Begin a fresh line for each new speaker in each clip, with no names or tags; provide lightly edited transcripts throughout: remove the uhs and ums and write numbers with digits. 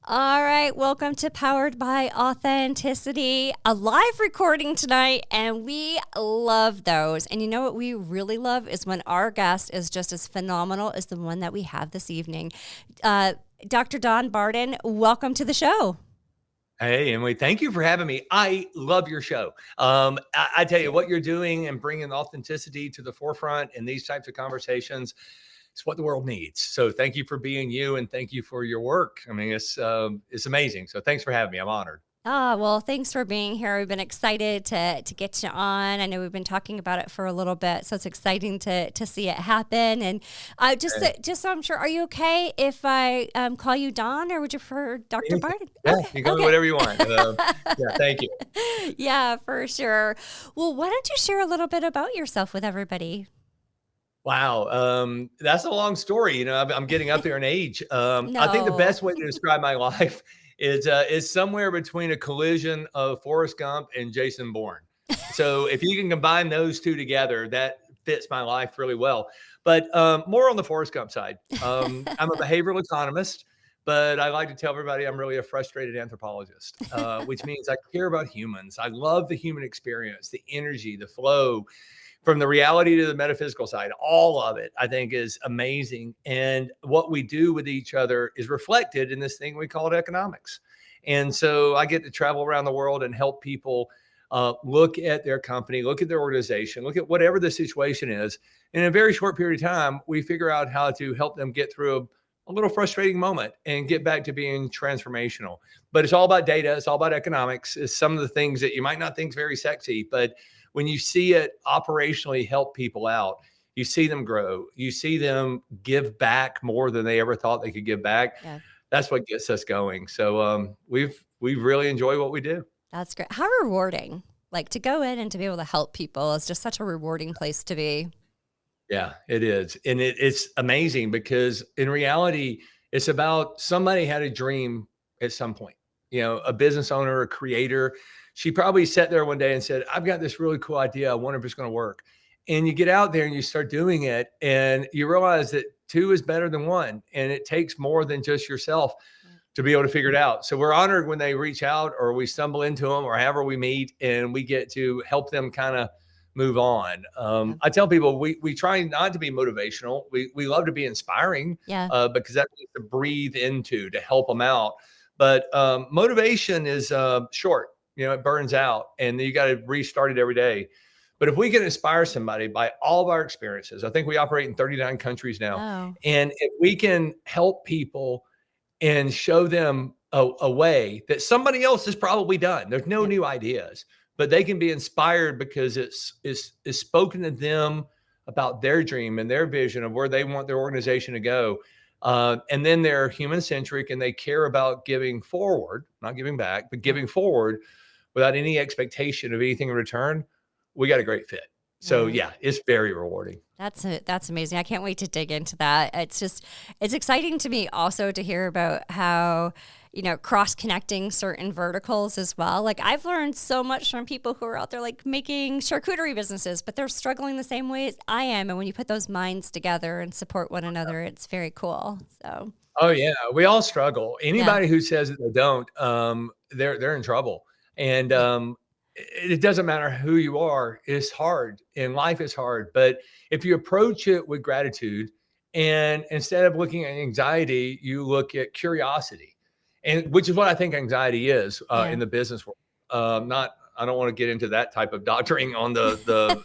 All right, welcome to Powered by Authenticity, a live recording tonight, and we love those. And you know what we really love is when our guest is just as phenomenal as the one that we have this evening. Dr. Don Barden, welcome to the show.
Hey, Emily, thank you for having me. I love your show. I tell you what you're doing and bringing authenticity to the forefront in these types of conversations. It's what the world needs. So thank you for being you, and thank you for your work. I mean, it's amazing. So thanks for having me. I'm honored.
Well, thanks for being here. We've been excited to get you on. I know we've been talking about it for a little bit, so it's exciting to see it happen. And just so I'm sure, are you okay if I call you Don, or would you prefer Dr. Barden?
Yeah,
Okay,
you go
okay.
whatever you want. Yeah, thank you.
Yeah, for sure. Well, why don't you share a little bit about yourself with everybody?
Wow, that's a long story. I'm getting up there in age. I think the
No.
best way to describe my life is somewhere between a collision of Forrest Gump and Jason Bourne. So if you can combine those two together, that fits my life really well. But more on the Forrest Gump side. I'm a behavioral economist, but I like to tell everybody I'm really a frustrated anthropologist, which means I care about humans. I love the human experience, the energy, the flow from the reality to the metaphysical side. All of it, I think, is amazing. And what we do with each other is reflected in this thing we call economics. And so I get to travel around the world and help people look at their company, look at their organization, look at whatever the situation is. In a very short period of time, we figure out how to help them get through a little frustrating moment and get back to being transformational. But it's all about data. It's all about economics. It's some of the things that you might not think is very sexy, but when you see it operationally help people out, you see them grow, you see them give back more than they ever thought they could give back.
Yeah,
That's what gets us going. So we really enjoy what we do.
that's great. How rewarding. Like to go in and to be able to help people is just such a rewarding place to be.
Yeah, it is. And it's amazing because in reality, it's about somebody had a dream at some point, a business owner, a creator. She probably sat there one day and said, I've got this really cool idea. I wonder if it's going to work. And you get out there and you start doing it and you realize that two is better than one. And it takes more than just yourself to be able to figure it out. So we're honored when they reach out or we stumble into them or however we meet and we get to help them kind of move on.
Yeah.
I tell people we try not to be motivational. We love to be inspiring
Yeah.
because that means to breathe into to help them out. But motivation is short. It burns out, and you got to restart it every day. But if we can inspire somebody by all of our experiences, I think we operate in 39 countries now,
Oh,
and if we can help people and show them a way that somebody else has probably done. There's no
yeah.
new ideas, but they can be inspired because it's spoken to them about their dream and their vision of where they want their organization to go. And then they're human centric and they care about giving forward, not giving back, but giving forward without any expectation of anything in return. We got a great fit. So
Right.
yeah, it's very rewarding.
That's amazing. I can't wait to dig into that. It's exciting to me also to hear about how, cross connecting certain verticals as well. Like I've learned so much from people who are out there like making charcuterie businesses, but they're struggling the same way as I am. And when you put those minds together and support one another, it's very cool. So
Oh yeah, we all struggle.
yeah.
Anybody who says that they don't, they're in trouble. And
Yeah.
it doesn't matter who you are. It's hard, and life is hard. But if you approach it with gratitude, and instead of looking at anxiety, you look at curiosity, and which is what I think anxiety is
Yeah.
in the business world. Not, I don't want to get into that type of doctoring on but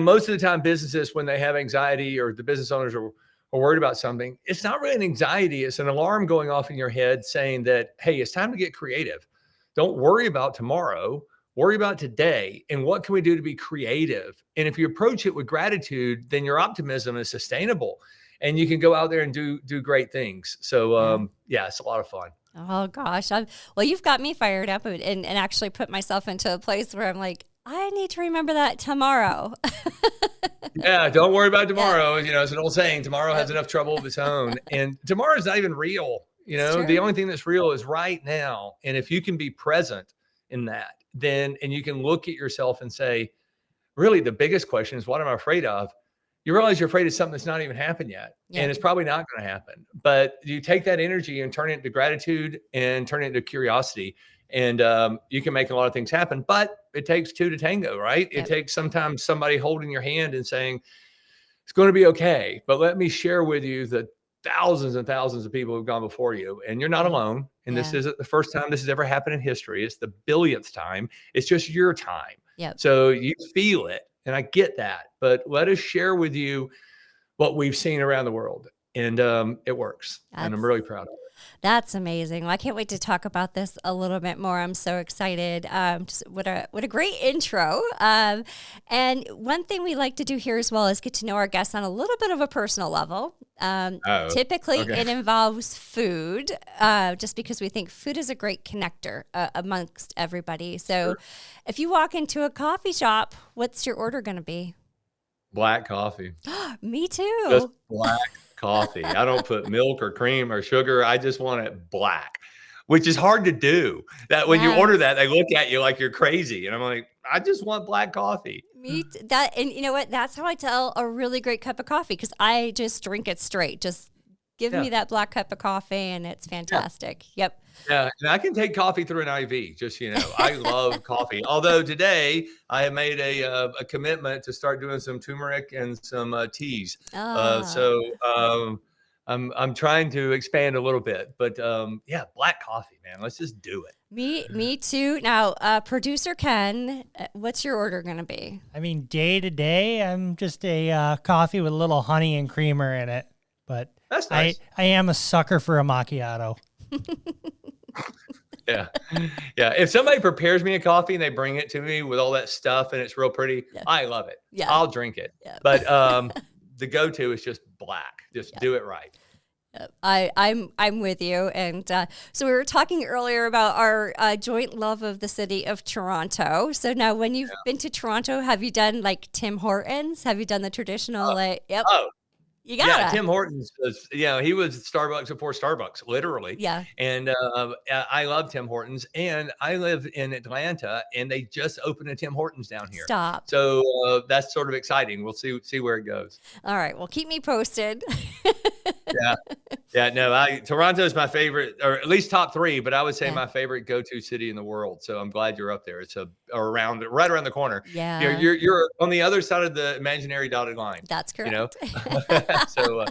most of the time, businesses when they have anxiety or the business owners are worried about something, it's not really an anxiety. It's an alarm going off in your head saying that, hey, it's time to get creative. Don't worry about tomorrow. Worry about today. And what can we do to be creative? And if you approach it with gratitude, then your optimism is sustainable and you can go out there and do great things. So,
Yeah.
yeah, it's a lot of fun.
Oh gosh. Well, you've got me fired up and actually put myself into a place where I'm like, I need to remember that tomorrow.
Yeah, don't worry about
Yeah.
tomorrow. It's an old saying, tomorrow has
Yep.
enough trouble of its own. And tomorrow is not even real.
It's
The
true.
only thing that's real is right now. And if you can be present in that, then, and you can look at yourself and say, really, the biggest question is, what am I afraid of? you realize you're afraid of something that's not even happened yet.
Yeah.
And it's probably not going to happen. But you take that energy and turn it into gratitude and turn it into curiosity. And you can make a lot of things happen. But it takes two to tango, right?
Yep.
It takes sometimes somebody holding your hand and saying, it's going to be okay. But let me share with you the thousands and thousands of people who've gone before you. And you're not alone. And this isn't the first time this has ever happened in history. It's the billionth time. It's just your time.
Yep.
So you feel it. And I get that. But let us share with you what we've seen around the world. And it works. And I'm really proud of it.
That's amazing. Well, I can't wait to talk about this a little bit more. I'm so excited. Just what a great intro. And one thing we like to do here as well is get to know our guests on a little bit of a personal level. Typically, it involves food, just because we think food is a great connector amongst everybody. So if you walk into a coffee shop, what's your order going to be?
Black coffee.
Me too.
Just black coffee. I don't put milk or cream or sugar. I just want it black, which is hard to do. That when you order that, they look at you like you're crazy. And I'm like, I just want black coffee.
And you know what? That's how I tell a really great cup of coffee, because I just drink it straight. Just give me that black cup of coffee and it's fantastic. Yep.
Yeah, and I can take coffee through an IV, just, I love coffee. Although today I have made a commitment to start doing some turmeric and some teas. So I'm trying to expand a little bit, but black coffee, man, let's just do it.
Me too. Now, producer Ken, what's your order going to be?
I mean, day to day, I'm just a coffee with a little honey and creamer in it, but
that's nice.
I am a sucker for a macchiato.
Yeah. If somebody prepares me a coffee and they bring it to me with all that stuff and it's real pretty, I love it. Yeah. I'll drink it. Yeah. But the go-to is just black. Just do it right.
I'm with you. And so we were talking earlier about our joint love of the city of Toronto. So now when you've been to Toronto, have you done like Tim Hortons? Have you done the traditional You got it.
Tim Hortons was, he was Starbucks before Starbucks, literally.
Yeah.
And I love Tim Hortons. And I live in Atlanta, and they just opened a Tim Hortons down here.
Stop.
So that's sort of exciting. We'll see where it goes.
All right. Well, keep me posted.
Toronto is my favorite, or at least top three, but I would say my favorite go-to city in the world. So I'm glad you're up there. It's right around the corner.
Yeah.
You're on the other side of the imaginary dotted line.
That's correct.
So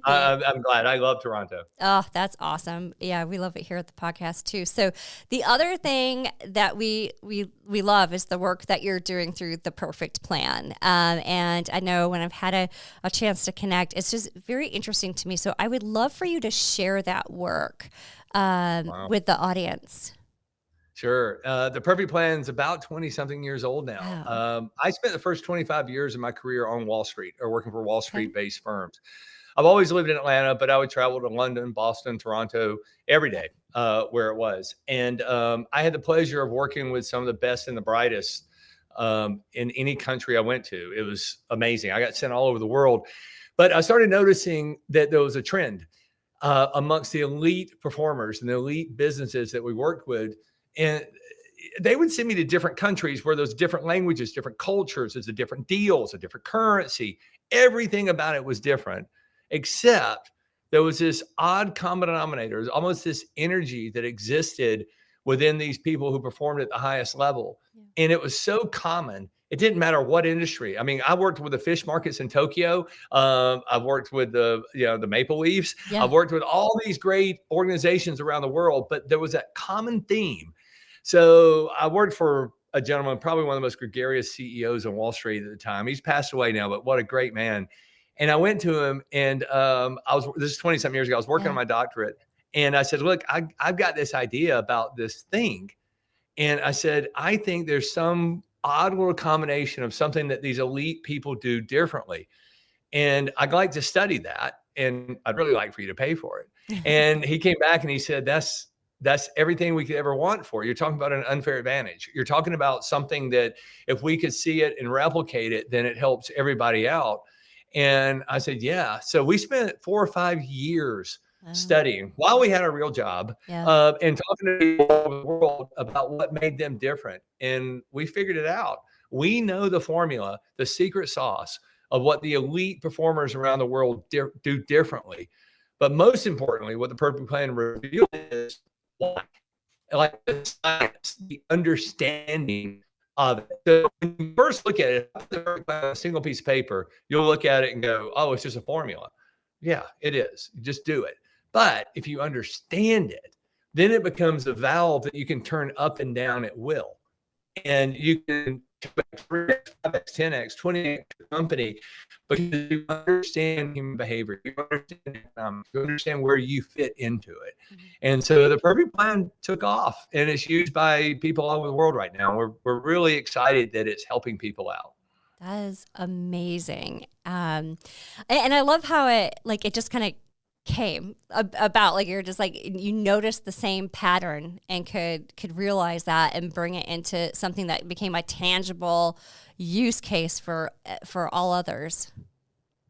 I'm glad. I love Toronto.
Oh, that's awesome. Yeah, we love it here at the podcast too. So the other thing that we love is the work that you're doing through The Perfect Plan. And I know when I've had a chance to connect, it's just very interesting to me. So I would love for you to share that work with the audience.
Sure. The Perfect Plan is about 20-something years old now. Wow. I spent the first 25 years of my career on Wall Street, or working for Wall Street-based firms. I've always lived in Atlanta, but I would travel to London, Boston, Toronto every day where it was. And I had the pleasure of working with some of the best and the brightest in any country I went to. It was amazing. I got sent all over the world. But I started noticing that there was a trend amongst the elite performers and the elite businesses that we worked with. And they would send me to different countries where there's different languages, different cultures, there's a different deals, a different currency. Everything about it was different, except there was this odd common denominator. There's almost this energy that existed within these people who performed at the highest level. Yeah. And it was so common. It didn't matter what industry. I mean, I worked with the fish markets in Tokyo. I've worked with the Maple Leafs. Yeah. I've worked with all these great organizations around the world, but there was that common theme. So I worked for a gentleman, probably one of the most gregarious CEOs on Wall Street at the time. He's passed away now, but what a great man. And I went to him, and this is 20-something years ago. I was working on my doctorate, and I said, look, I've got this idea about this thing. And I said, I think there's some odd little combination of something that these elite people do differently. And I'd like to study that, and I'd really like for you to pay for it. And he came back and he said, that's everything we could ever want for. You're talking about an unfair advantage. You're talking about something that if we could see it and replicate it, then it helps everybody out. And I said, yeah. So we spent 4 or 5 years studying while we had a real job and talking to people all over the world about what made them different. And we figured it out. We know the formula, the secret sauce of what the elite performers around the world do differently. But most importantly, what the Perfect Plan reveals is why. Like the science, the understanding of it. So when you first look at it, a single piece of paper, you'll look at it and go, oh, it's just a formula. Yeah, it is. You just do it. But if you understand it, then it becomes a valve that you can turn up and down at will. And you can 3x, 5x, 10x, 20x company because you understand human behavior, you understand where you fit into it. And so the Perfect Plan took off, and it's used by people all over the world right now. We're really excited that it's helping people out.
That is amazing. And I love how it just kind of came about, like you're just like, you noticed the same pattern and could realize that and bring it into something that became a tangible use case for all others.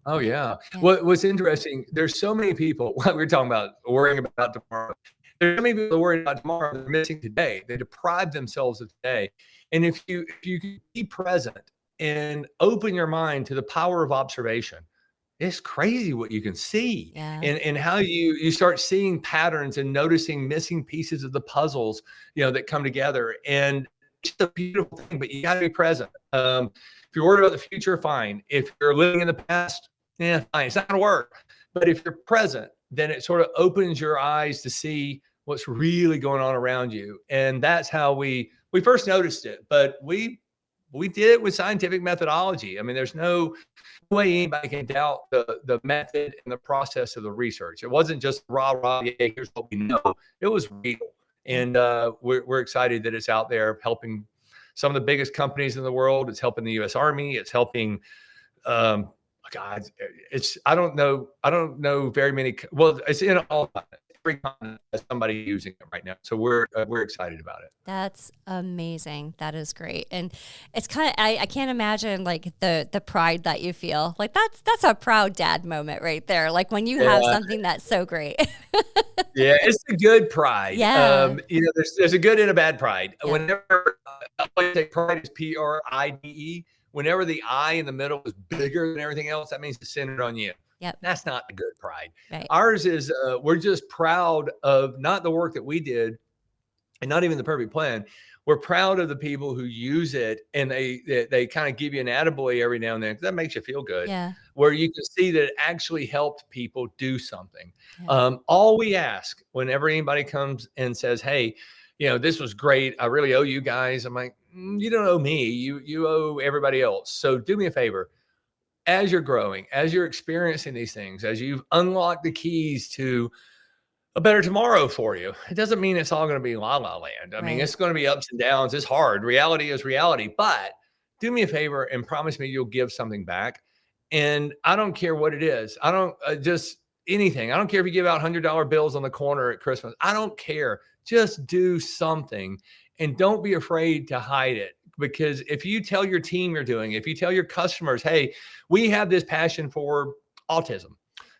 Oh yeah. What's interesting, there's so many people, like we were talking about worrying about tomorrow. There's so many people worried about tomorrow, they're missing today. They deprive themselves of today. And if you can be present and open your mind to the power of observation, it's crazy what you can see. And how you start seeing patterns and noticing missing pieces of the puzzles, that come together. And it's a beautiful thing, but you got to be present. If you're worried about the future, fine. If you're living in the past, fine. It's not going to work. But if you're present, then it sort of opens your eyes to see what's really going on around you. And that's how we first noticed it. But we did it with scientific methodology. I mean, there's no way anybody can doubt the method and the process of the research. It wasn't just rah, yeah, here's what we know. It was real. And we're excited that it's out there helping some of the biggest companies in the world. It's helping the U.S. Army. It's helping, I don't know very many. Well, it's in all every continent has somebody using it right now. So we're excited about it.
That's amazing. That is great. And it's kind of, I can't imagine like the pride that you feel. Like that's a proud dad moment right there. Like when you have something that's so great.
Yeah, it's a good pride.
Yeah.
There's a good and a bad pride.
Yeah.
Whenever I say pride is PRIDE, whenever the I in the middle is bigger than everything else, that means it's centered on you.
Yep.
That's not the good pride.
Right.
Ours is we're just proud of not the work that we did and not even the Perfect Plan. We're proud of the people who use it, and they kind of give you an attaboy every now and then, because that makes you feel good.
Yeah.
Where you can see that it actually helped people do something.
Yeah.
All we ask whenever anybody comes and says, hey, this was great, I really owe you guys. I'm like, you don't owe me. You owe everybody else. So do me a favor. As you're growing, as you're experiencing these things, as you've unlocked the keys to a better tomorrow for you, it doesn't mean it's all going to be la la land. I mean, it's going to be ups and downs. It's hard. Reality is reality. But do me a favor and promise me you'll give something back. And I don't care what it is. I don't just anything. I don't care if you give out $100 bills on the corner at Christmas. I don't care. Just do something, and don't be afraid to hide it. Because if you tell your team you're doing, if you tell your customers, hey, we have this passion for autism,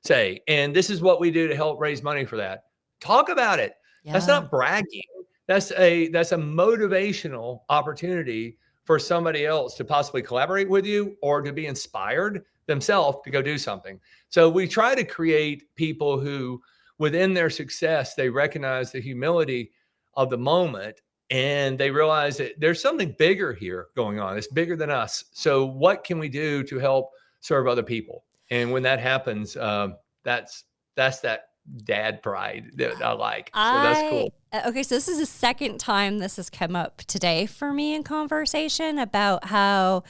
say, and this is what we do to help raise money for that. Talk about it. Yeah. That's not bragging. That's a motivational opportunity for somebody else to possibly collaborate with you or to be inspired themselves to go do something. So we try to create people who, within their success, they recognize the humility of the moment. And they realize that there's something bigger here going on. It's bigger than us. So what can we do to help serve other people? And when that happens, that's that dad pride that I like. So that's cool.
Okay, so this is the second time this has come up today for me in conversation about how,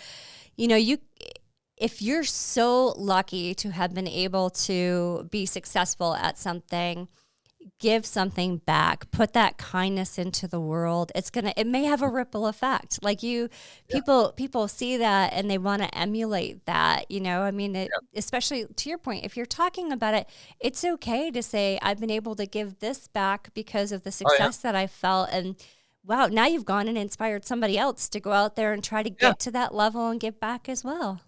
if you're so lucky to have been able to be successful at something, give something back, put that kindness into the world. It may have a ripple effect. Like people see that and they want to emulate that, especially to your point, if you're talking about it, it's okay to say, I've been able to give this back because of the success that I felt. And wow, now you've gone and inspired somebody else to go out there and try to get to that level and give back as well.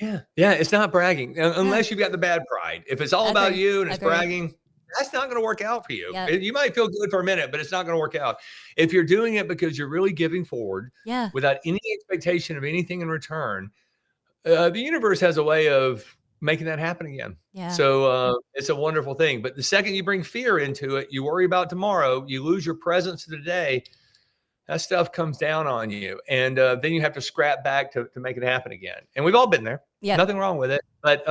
Yeah. Yeah. It's not bragging unless you've got the bad pride. If it's all about you and it's bragging, that's not going to work out for you. Yep. You might feel good for a minute, but it's not going to work out. If you're doing it because you're really giving forward without any expectation of anything in return, The universe has a way of making that happen again.
Yeah.
So it's a wonderful thing. But the second you bring fear into it, you worry about tomorrow, you lose your presence of today, that stuff comes down on you. And then you have to scrap back to make it happen again. And we've all been there.
Yep.
Nothing wrong with it. But,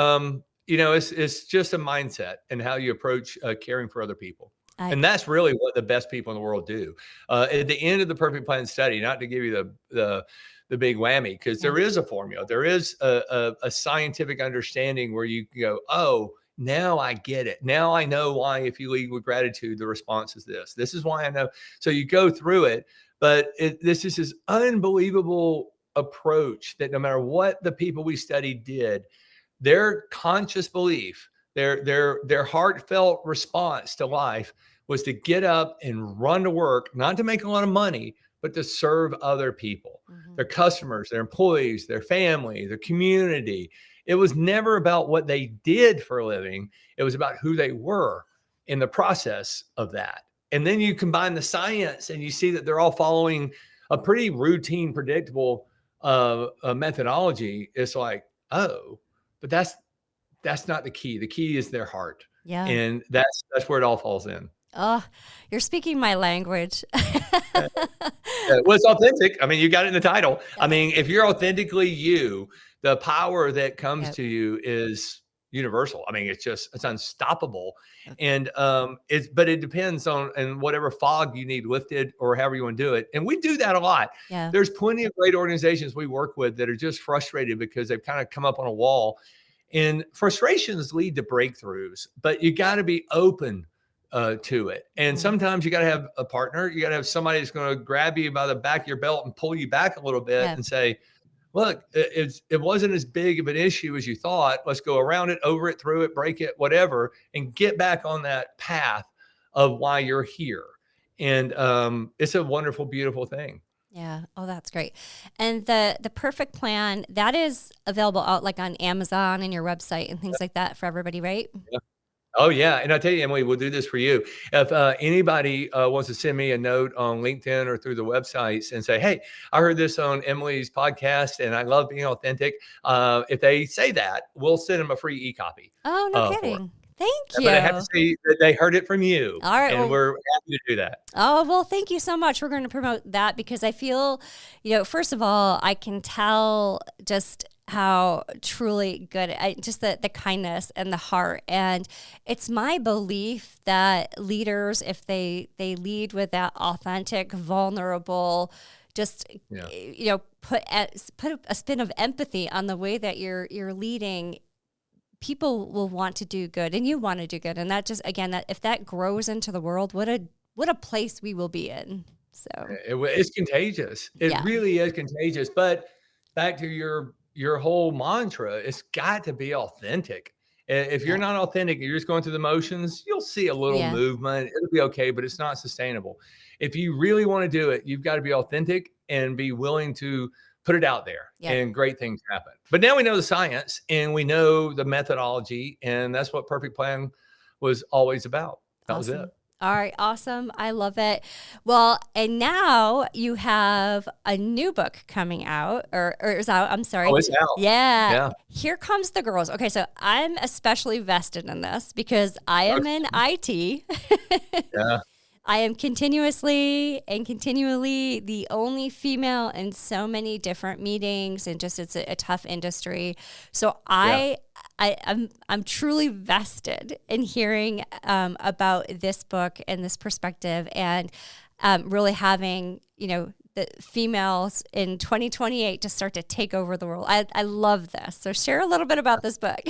it's just a mindset and how you approach caring for other people. And that's really what the best people in the world do. At the end of the Perfect Plan study, not to give you the big whammy, because there is a formula. There is a scientific understanding where you go, oh, now I get it. Now I know why if you lead with gratitude, the response is this. This is why I know. So you go through it, but this is this unbelievable approach that no matter what the people we studied did, their conscious belief, their heartfelt response to life was to get up and run to work, not to make a lot of money, but to serve other people, their customers, their employees, their family, their community. It was never about what they did for a living. It was about who they were in the process of that. And then you combine the science and you see that they're all following a pretty routine, predictable methodology. It's like, oh, but that's not the key. The key is their heart.
Yeah.
And that's where it all falls in.
Oh, you're speaking my language.
Well, it's authentic. I mean, you got it in the title. I mean, if you're authentically you, the power that comes to you is universal. I mean, it's unstoppable. And but it depends on and whatever fog you need lifted or however you want to do it. And we do that a lot.
Yeah.
There's plenty of great organizations we work with that are just frustrated because they've kind of come up on a wall. And frustrations lead to breakthroughs, but you got to be open to it. And sometimes you got to have a partner. You got to have somebody that's going to grab you by the back of your belt and pull you back a little bit and say, look, it wasn't as big of an issue as you thought. Let's go around it, over it, through it, break it, whatever, and get back on that path of why you're here. And it's a wonderful, beautiful thing.
Yeah. Oh, that's great. And the Perfect Plan, that is available out like on Amazon and your website and things like that for everybody, right?
Yeah. Oh, yeah. And I'll tell you, Emily, we'll do this for you. If anybody wants to send me a note on LinkedIn or through the websites and say, hey, I heard this on Emily's podcast and I love being authentic. If they say that, we'll send them a free e-copy.
Oh, no kidding. Thank you.
But I have to say that they heard it from you.
All right.
And we're happy to do that.
Oh, well, thank you so much. We're going to promote that because I feel, first of all, I can tell just how truly good, just the kindness and the heart. And it's my belief that leaders, if they lead with that authentic, vulnerable, just, put a spin of empathy on the way that you're leading, people will want to do good and you want to do good. And that just, again, that if that grows into the world, what a place we will be in. So
it's contagious. It really is contagious. But back to your whole mantra, it's got to be authentic. If you're not authentic, you're just going through the motions, you'll see a little movement. It'll be okay, but it's not sustainable. If you really want to do it, you've got to be authentic and be willing to put it out there and great things happen. But now we know the science and we know the methodology, and that's what Perfect Plan was always about. That was it.
All right. Awesome. I love it. Well, and now you have a new book coming out or is out. I'm sorry.
Oh, it's out.
Yeah. Here Comes the Girls. Okay. So I'm especially vested in this because I am in IT.
Yeah.
I am continually the only female in so many different meetings, and just it's a tough industry. So I'm truly vested in hearing about this book and this perspective, and really having the females in 2028 to start to take over the world. I love this. So share a little bit about this book.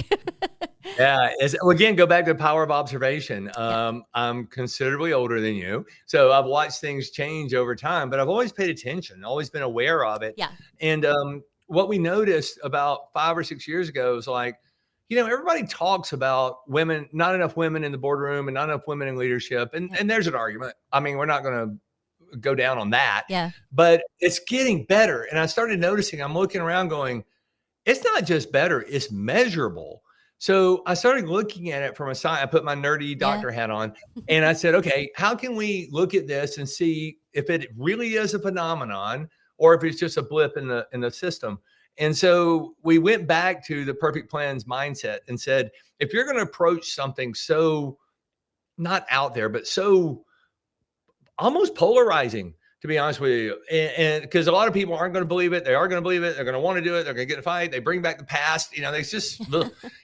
Yeah. Again, go back to the power of observation. I'm considerably older than you. So I've watched things change over time, but I've always paid attention, always been aware of it.
Yeah.
And what we noticed about 5 or 6 years ago is like, everybody talks about women, not enough women in the boardroom and not enough women in leadership. And there's an argument. I mean, we're not going to go down on that.
Yeah.
But it's getting better. And I started noticing, I'm looking around going, it's not just better, it's measurable. So I started looking at it from a side. I put my nerdy doctor hat on and I said, okay, how can we look at this and see if it really is a phenomenon or if it's just a blip in the system? And so we went back to the perfect plans mindset and said, if you're going to approach something so not out there, but so almost polarizing, to be honest with you, and because a lot of people aren't going to believe it, they are going to believe it, they're going to want to do it, they're going to get in a fight, they bring back the past, it's just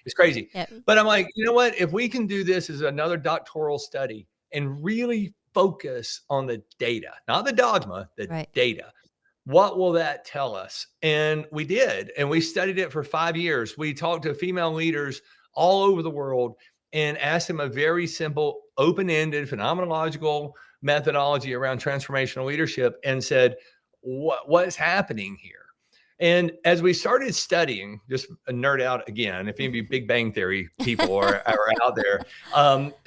it's crazy.
Yep.
But I'm like, you know what, if we can do this as another doctoral study and really focus on the data, not the dogma, the data, what will that tell us? And we did, and we studied it for 5 years. We talked to female leaders all over the world and asked them a very simple, open-ended, phenomenological methodology around transformational leadership and said, what's happening here? And as we started studying, just a nerd out again, if any of you Big Bang Theory people are out there,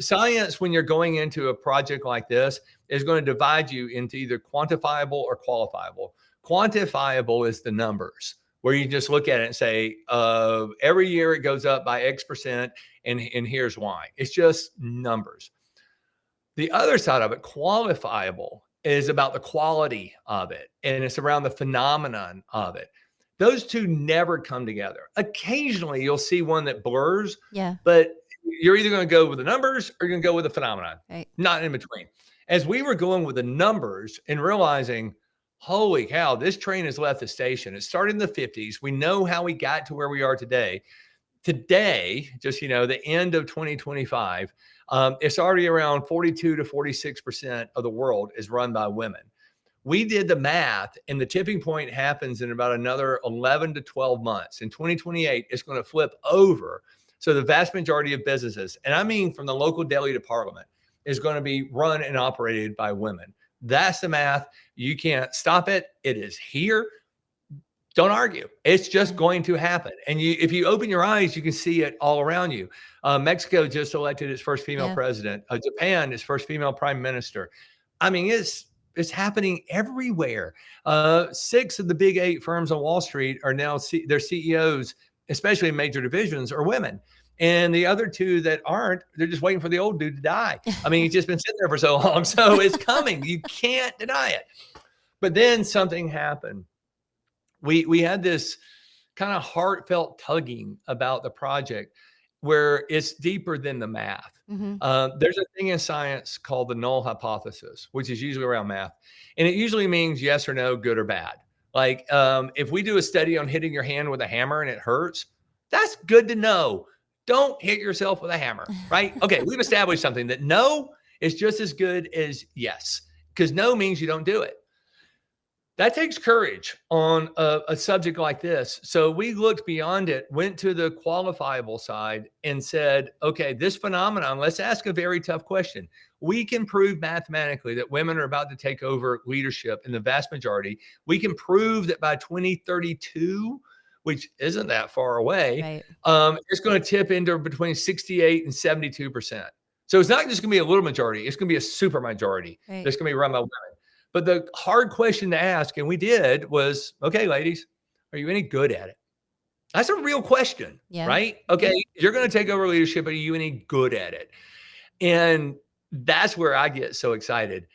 science, when you're going into a project like this, is going to divide you into either quantifiable or qualifiable. Quantifiable is the numbers, where you just look at it and say, every year it goes up by X%, and here's why. It's just numbers. The other side of it, qualifiable, is about the quality of it, and it's around the phenomenon of it. Those two never come together. Occasionally, you'll see one that blurs, but you're either going to go with the numbers or you're going to go with the phenomenon, not in between. As we were going with the numbers and realizing, holy cow, this train has left the station. It started in the 50s. We know how we got to where we are today. Today, just, the end of 2025, it's already around 42 to 46% of the world is run by women. We did the math, and the tipping point happens in about another 11 to 12 months. In 2028, it's going to flip over. So the vast majority of businesses, and I mean from the local deli to parliament, is going to be run and operated by women. That's the math. You can't stop it. It is here. Don't argue. It's just going to happen. And if you open your eyes, you can see it all around you. Mexico just elected its first female president. Japan, its first female prime minister. I mean, it's happening everywhere. 6 of the big 8 firms on Wall Street are now, their CEOs, especially in major divisions, are women. And the other 2 that aren't, they're just waiting for the old dude to die. I mean, he's just been sitting there for so long. So it's coming. You can't deny it. But then something happened. We had this kind of heartfelt tugging about the project where it's deeper than the math. There's a thing in science called the null hypothesis, which is usually around math. And it usually means yes or no, good or bad. Like if we do a study on hitting your hand with a hammer and it hurts, that's good to know. Don't hit yourself with a hammer, right? Okay, we've established something that no is just as good as yes, because no means you don't do it. That takes courage on a subject like this. So we looked beyond it, went to the qualifiable side and said, okay, this phenomenon, let's ask a very tough question. We can prove mathematically that women are about to take over leadership in the vast majority. We can prove that by 2032, which isn't that far away, it's going to tip into between 68 and 72%. So it's not just going to be a little majority. It's going to be a super majority that's going to be run by women. But the hard question to ask, and we did, was, okay, ladies, are you any good at it? That's a real question, right? Okay, you're going to take over leadership. Are you any good at it? And that's where I get so excited.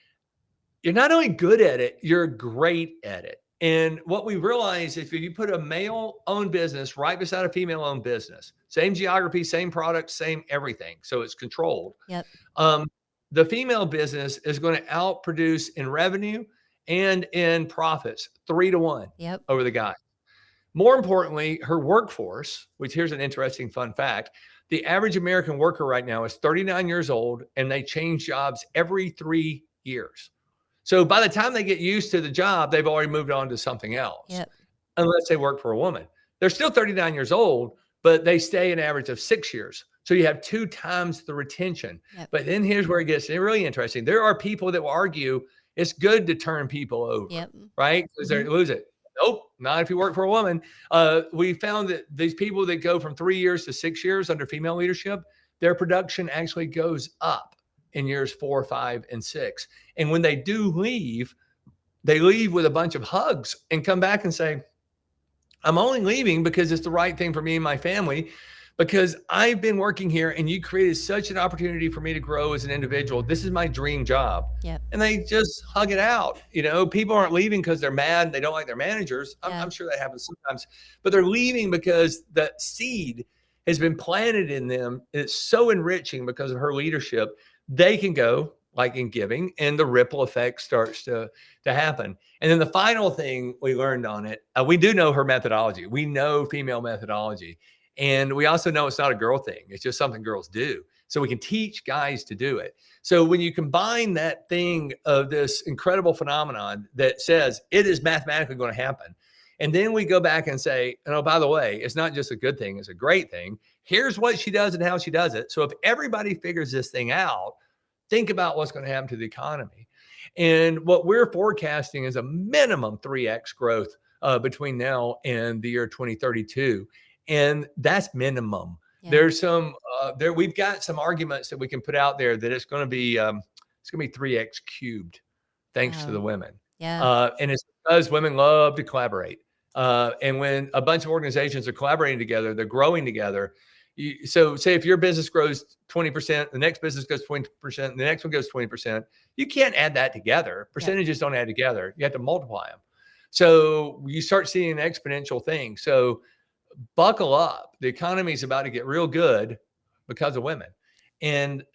You're not only good at it, you're great at it. And what we realize is if you put a male-owned business right beside a female-owned business, same geography, same product, same everything, so it's controlled. The female business is going to outproduce in revenue and in profits 3 to 1 over the guy. More importantly, her workforce, which here's an interesting fun fact, the average American worker right now is 39 years old and they change jobs every 3 years. So by the time they get used to the job, they've already moved on to something else, unless they work for a woman. They're still 39 years old, but they stay an average of 6 years. So you have 2 times the retention. But then here's where it gets really interesting. There are people that will argue it's good to turn people over, right? Because they lose it. Nope, not if you work for a woman. We found that these people that go from 3 years to 6 years under female leadership, their production actually goes up in years 4, 5, and 6. And when they do leave, they leave with a bunch of hugs and come back and say, I'm only leaving because it's the right thing for me and my family. because I've been working here and you created such an opportunity for me to grow as an individual. This is my dream job.
Yep.
And they just hug it out. People aren't leaving because they're mad. They don't like their managers.
Yeah.
I'm sure that happens sometimes, but they're leaving because the seed has been planted in them. It's so enriching because of her leadership. They can go like in giving, and the ripple effect starts to happen. And then the final thing we learned on it, we do know her methodology. We know female methodology. And we also know it's not a girl thing. It's just something girls do. So we can teach guys to do it. So when you combine that thing of this incredible phenomenon that says it is mathematically going to happen, and then we go back and say, oh, by the way, it's not just a good thing, it's a great thing. Here's what she does and how she does it. So if everybody figures this thing out, think about what's going to happen to the economy. And what we're forecasting is a minimum 3x growth between now and the year 2032. And that's minimum. Yeah. There's some we've got some arguments that we can put out there that it's going to be 3x cubed thanks to the women.
Yeah.
And it's because women love to collaborate. And when a bunch of organizations are collaborating together, they're growing together. So say if your business grows 20%, the next business goes 20%, the next one goes 20%, you can't add that together. Percentages don't add together. You have to multiply them. So you start seeing an exponential thing. So buckle up. The economy is about to get real good because of women. And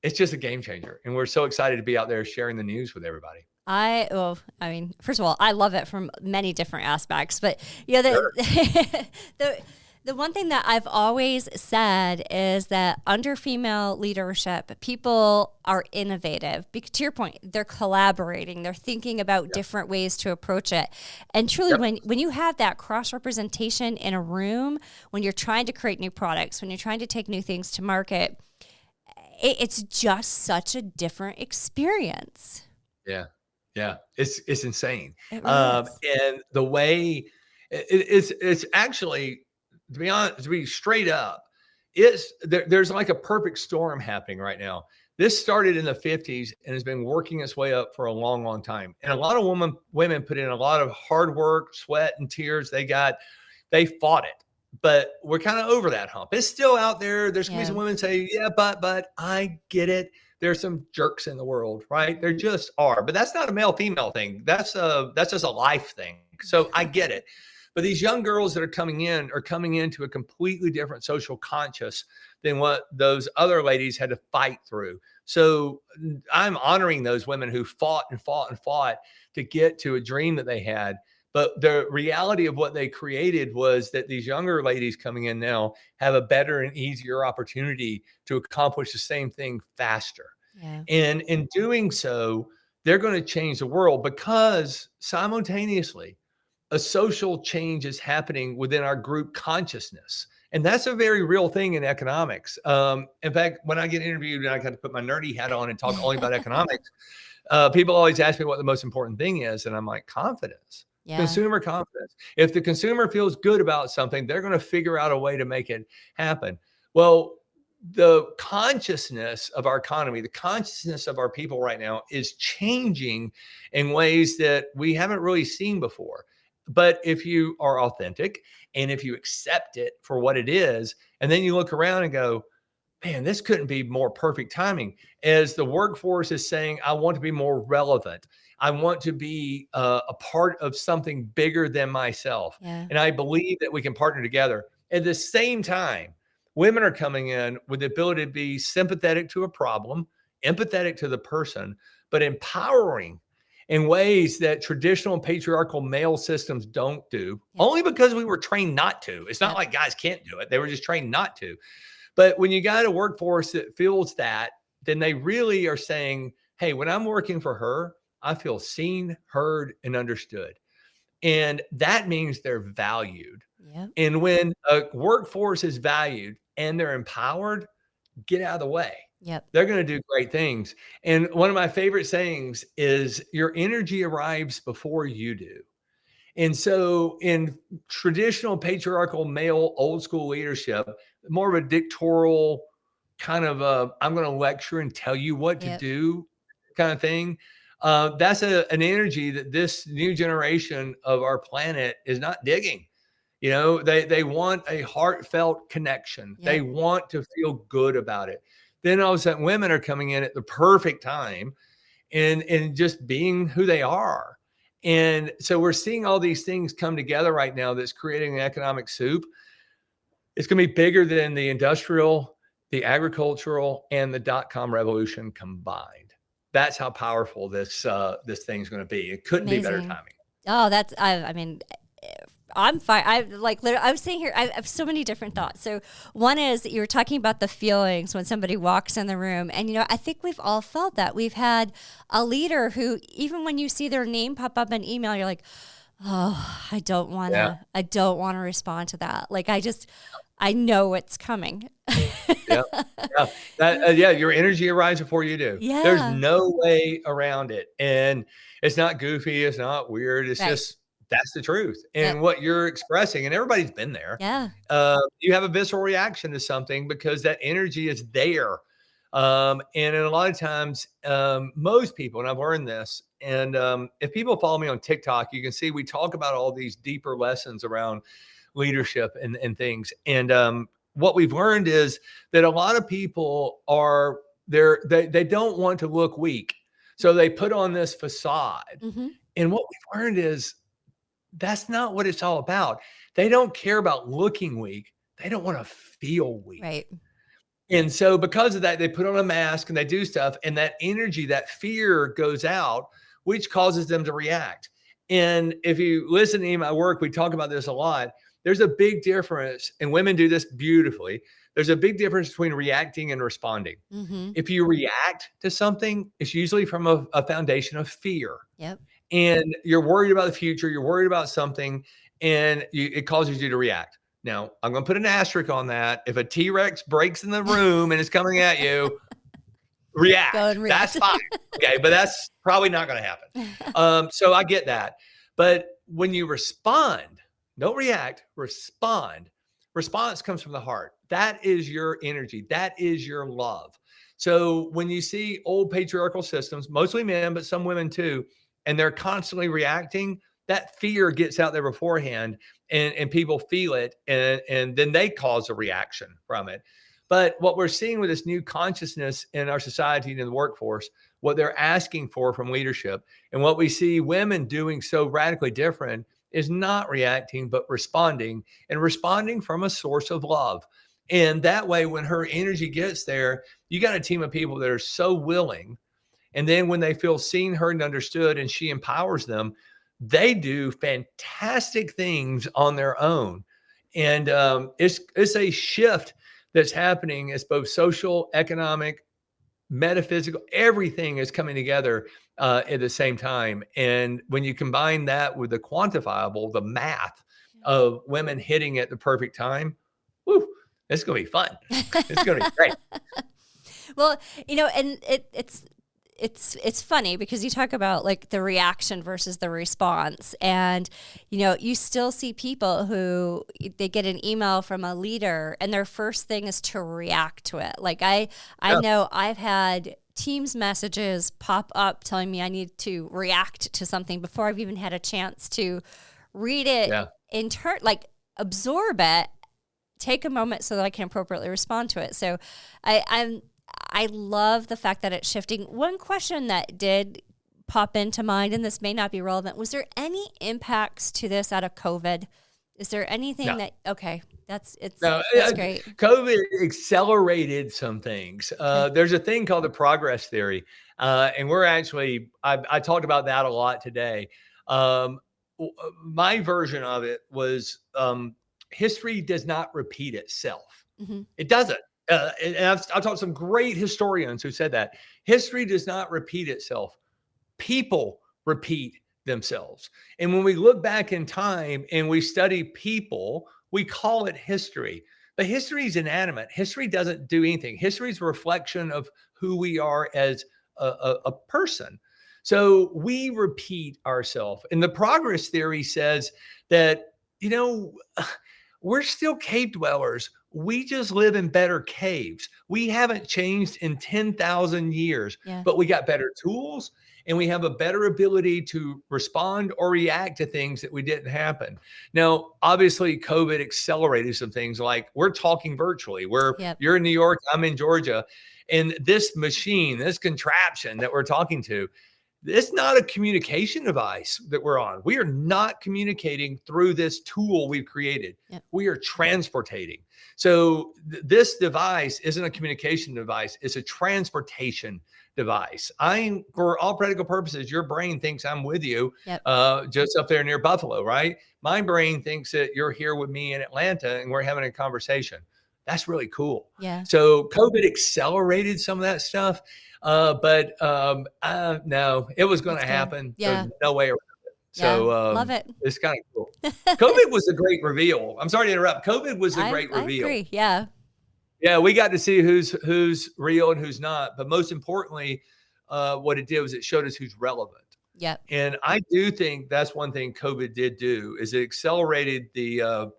it's just a game changer. And we're so excited to be out there sharing the news with everybody.
First of all, I love it from many different aspects, but the one thing that I've always said is that under female leadership, people are innovative. Because to your point, they're collaborating. They're thinking about different ways to approach it. And truly, when you have that cross-representation in a room, when you're trying to create new products, when you're trying to take new things to market, it's just such a different experience.
Yeah. Yeah. It's insane.
It really is.
And the way it's actually, to be honest, to be straight up, there's like a perfect storm happening right now. This started in the 50s and has been working its way up for a long, long time. And a lot of women put in a lot of hard work, sweat, and tears. They fought it, but we're kind of over that hump. It's still out there. There's gonna be some women say, yeah, but I get it. There's some jerks in the world, right? There just are, but that's not a male-female thing. That's just a life thing. So I get it. But these young girls that are coming into a completely different social conscious than what those other ladies had to fight through. So I'm honoring those women who fought and fought and fought to get to a dream that they had. But the reality of what they created was that these younger ladies coming in now have a better and easier opportunity to accomplish the same thing faster.
Yeah.
And in doing so, they're going to change the world because simultaneously, a social change is happening within our group consciousness. And that's a very real thing in economics. In fact, when I get interviewed and I got to put my nerdy hat on and talk only about economics, people always ask me what the most important thing is. And I'm like, confidence, consumer confidence. If the consumer feels good about something, they're going to figure out a way to make it happen. Well, the consciousness of our economy, the consciousness of our people right now is changing in ways that we haven't really seen before. But if you are authentic and if you accept it for what it is, and then you look around and go, man, this couldn't be more perfect timing. As the workforce is saying, I want to be more relevant. I want to be a part of something bigger than myself.
Yeah.
And I believe that we can partner together. At the same time, women are coming in with the ability to be sympathetic to a problem, empathetic to the person, but empowering in ways that traditional patriarchal male systems don't do, only because we were trained not to. It's not like guys can't do it. They were just trained not to. But when you got a workforce that feels that, then they really are saying, hey, when I'm working for her, I feel seen, heard, and understood. And that means they're valued.
Yep.
And when a workforce is valued and they're empowered, get out of the way.
Yep.
They're going to do great things. And one of my favorite sayings is your energy arrives before you do. And so in traditional patriarchal male old school leadership, more of a dictatorial kind of I'm going to lecture and tell you what to do kind of thing. That's an energy that this new generation of our planet is not digging. They want a heartfelt connection.
Yep.
They want to feel good about it. Then all of a sudden women are coming in at the perfect time and just being who they are. And so we're seeing all these things come together right now that's creating an economic soup. It's going to be bigger than the industrial, the agricultural, and the dot-com revolution combined. That's how powerful this thing's going to be. It couldn't be better
Amazing.
timing.
Oh, that's, I mean, I'm fine. I was sitting here, I have so many different thoughts. So one is that you were talking about the feelings when somebody walks in the room. And, I think we've all felt that. We've had a leader who, even when you see their name pop up in email, you're like, oh, I don't want to respond to that. Like, I know it's coming.
Your energy arrives before you do.
Yeah.
There's no way around it. And it's not goofy. It's not weird. It's just, that's the truth. And what you're expressing, and everybody's been there.
Yeah.
You have a visceral reaction to something because that energy is there. And a lot of times, most people, and I've learned this, and if people follow me on TikTok, you can see we talk about all these deeper lessons around leadership and things. And what we've learned is that a lot of people they don't want to look weak. So they put on this facade.
Mm-hmm.
And what we've learned is that's not what it's all about. They don't care about looking weak. They don't want to feel weak.
Right.
And so because of that, they put on a mask and they do stuff, and that energy, that fear goes out, which causes them to react. And if you listen to my work, we talk about this a lot. There's a big difference, and women do this beautifully. There's a big difference between reacting and responding.
Mm-hmm.
If you react to something, it's usually from a foundation of fear.
Yep.
And you're worried about the future, you're worried about something, and it causes you to react. Now, I'm going to put an asterisk on that. If a T-Rex breaks in the room and is coming at you, react.
Go and react.
That's fine. Okay, but that's probably not going to happen. So I get that. But when you respond, don't react, respond. Response comes from the heart. That is your energy. That is your love. So when you see old patriarchal systems, mostly men, but some women too, and they're constantly reacting, that fear gets out there beforehand, and people feel it, and then they cause a reaction from it. But what we're seeing with this new consciousness in our society and in the workforce, what they're asking for from leadership, and what we see women doing so radically different, is not reacting, but responding, and responding from a source of love. And that way, when her energy gets there, you got a team of people that are so willing. And then when they feel seen, heard, and understood, and she empowers them, they do fantastic things on their own. And it's a shift that's happening. It's both social, economic, metaphysical, everything is coming together at the same time. And when you combine that with the quantifiable, the math of women hitting at the perfect time, whoo, it's going to be fun. It's going to be great.
Well, and it's funny because you talk about like the reaction versus the response, and you still see people who they get an email from a leader and their first thing is to react to it. Like I know I've had Teams messages pop up telling me I need to react to something before I've even had a chance to read it in turn, like absorb it, take a moment so that I can appropriately respond to it. So I love the fact that it's shifting. One question that did pop into mind, and this may not be relevant, was there any impacts to this out of COVID? Is there anything that's great.
COVID accelerated some things. There's a thing called the progress theory. And we're actually, I talked about that a lot today. My version of it was history does not repeat itself.
Mm-hmm.
It doesn't. And I've talked to some great historians who said that history does not repeat itself. People repeat themselves. And when we look back in time and we study people, we call it history. But history is inanimate. History doesn't do anything. History is a reflection of who we are as a person. So we repeat ourselves. And the progress theory says that, we're still cave dwellers. We just live in better caves. We haven't changed in 10,000 years, but we got better tools and we have a better ability to respond or react to things that we didn't happen. Now, obviously, COVID accelerated some things, like we're talking virtually. You're in New York, I'm in Georgia, and this machine, this contraption that we're talking to, it's not a communication device that we're on. We are not communicating through this tool we've created.
Yep.
We are transportating. So this device isn't a communication device. It's a transportation device. For all practical purposes, your brain thinks I'm with you, just up there near Buffalo, right? My brain thinks that you're here with me in Atlanta and we're having a conversation. That's really cool.
Yeah.
So COVID accelerated some of that stuff. But no, it was going to happen.
Yeah.
There's no way around it. So
love it.
It's kind of cool. COVID was a great reveal. I'm sorry to interrupt. COVID was a great reveal.
I agree. Yeah.
Yeah, we got to see who's real and who's not. But most importantly, what it did was it showed us who's relevant.
Yeah.
And I do think that's one thing COVID did do, is it accelerated the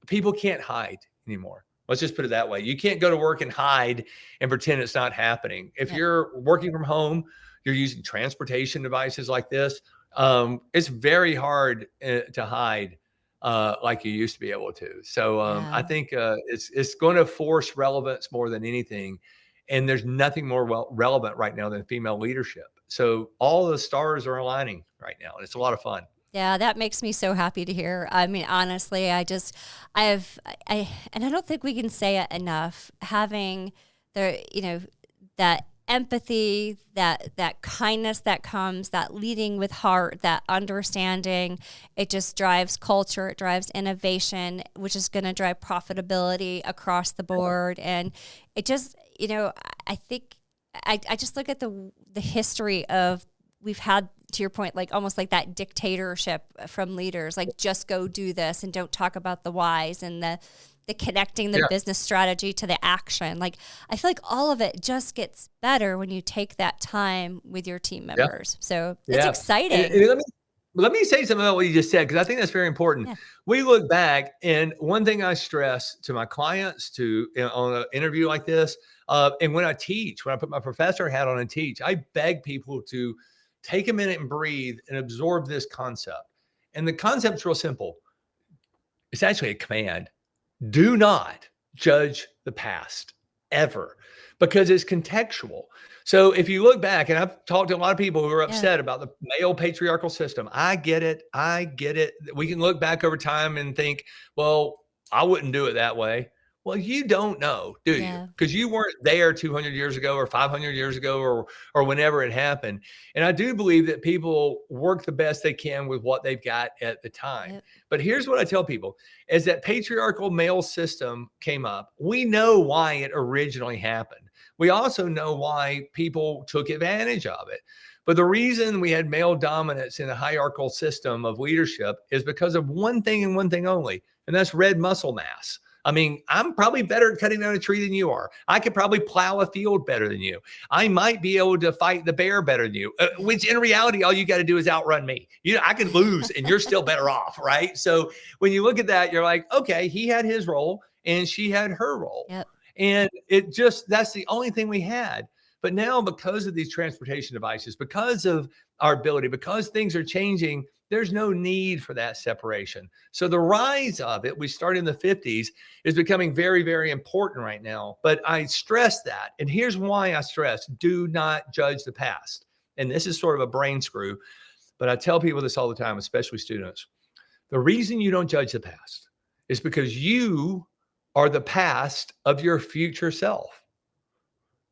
people can't hide anymore. Let's just put it that way. You can't go to work and hide and pretend it's not happening. If you're working from home, you're using transportation devices like this. It's very hard to hide like you used to be able to. So I think it's going to force relevance more than anything. And there's nothing more relevant right now than female leadership. So all the stars are aligning right now, and it's a lot of fun.
Yeah, that makes me so happy to hear. I mean, honestly, and I don't think we can say it enough, having that empathy, that kindness that comes, that leading with heart, that understanding, it just drives culture, it drives innovation, which is going to drive profitability across the board. And it just, I think I just look at the history of, we've had, to your point, like almost like that dictatorship from leaders, like just go do this and don't talk about the whys, and the connecting the business strategy to the action. Like, I feel like all of it just gets better when you take that time with your team members. So it's exciting.
And let me say something about what you just said, because I think that's very important. Yeah. We look back, and one thing I stress to my clients on an interview like this, and when I teach, when I put my professor hat on and teach, I beg people to take a minute and breathe and absorb this concept. And the concept's real simple. It's actually a command. Do not judge the past ever, because it's contextual. So if you look back, and I've talked to a lot of people who are upset about the male patriarchal system. I get it. We can look back over time and think, well, I wouldn't do it that way. Well, you don't know, do you? Because you weren't there 200 years ago or 500 years ago or whenever it happened. And I do believe that people work the best they can with what they've got at the time. Yep. But here's what I tell people. As that patriarchal male system came up, we know why it originally happened. We also know why people took advantage of it. But the reason we had male dominance in a hierarchical system of leadership is because of one thing and one thing only, and that's red muscle mass. I mean, I'm probably better at cutting down a tree than you are. I could probably plow a field better than you. I might be able to fight the bear better than you, which in reality, all you got to do is outrun me. I can lose and you're still better off, right? So when you look at that, you're like, okay, he had his role and she had her role.
Yep.
And that's the only thing we had. But now, because of these transportation devices, because of our ability, because things are changing, there's no need for that separation. So the rise of it, we started in the 50s, is becoming very, very important right now. But I stress that. And here's why I stress, do not judge the past. And this is sort of a brain screw, but I tell people this all the time, especially students. The reason you don't judge the past is because you are the past of your future self.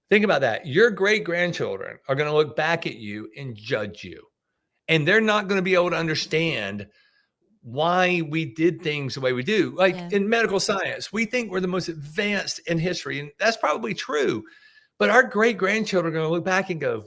Think about that. Your great-grandchildren are going to look back at you and judge you. And they're not going to be able to understand why we did things the way we do. Like in medical science, we think we're the most advanced in history. And that's probably true. But our great-grandchildren are going to look back and go,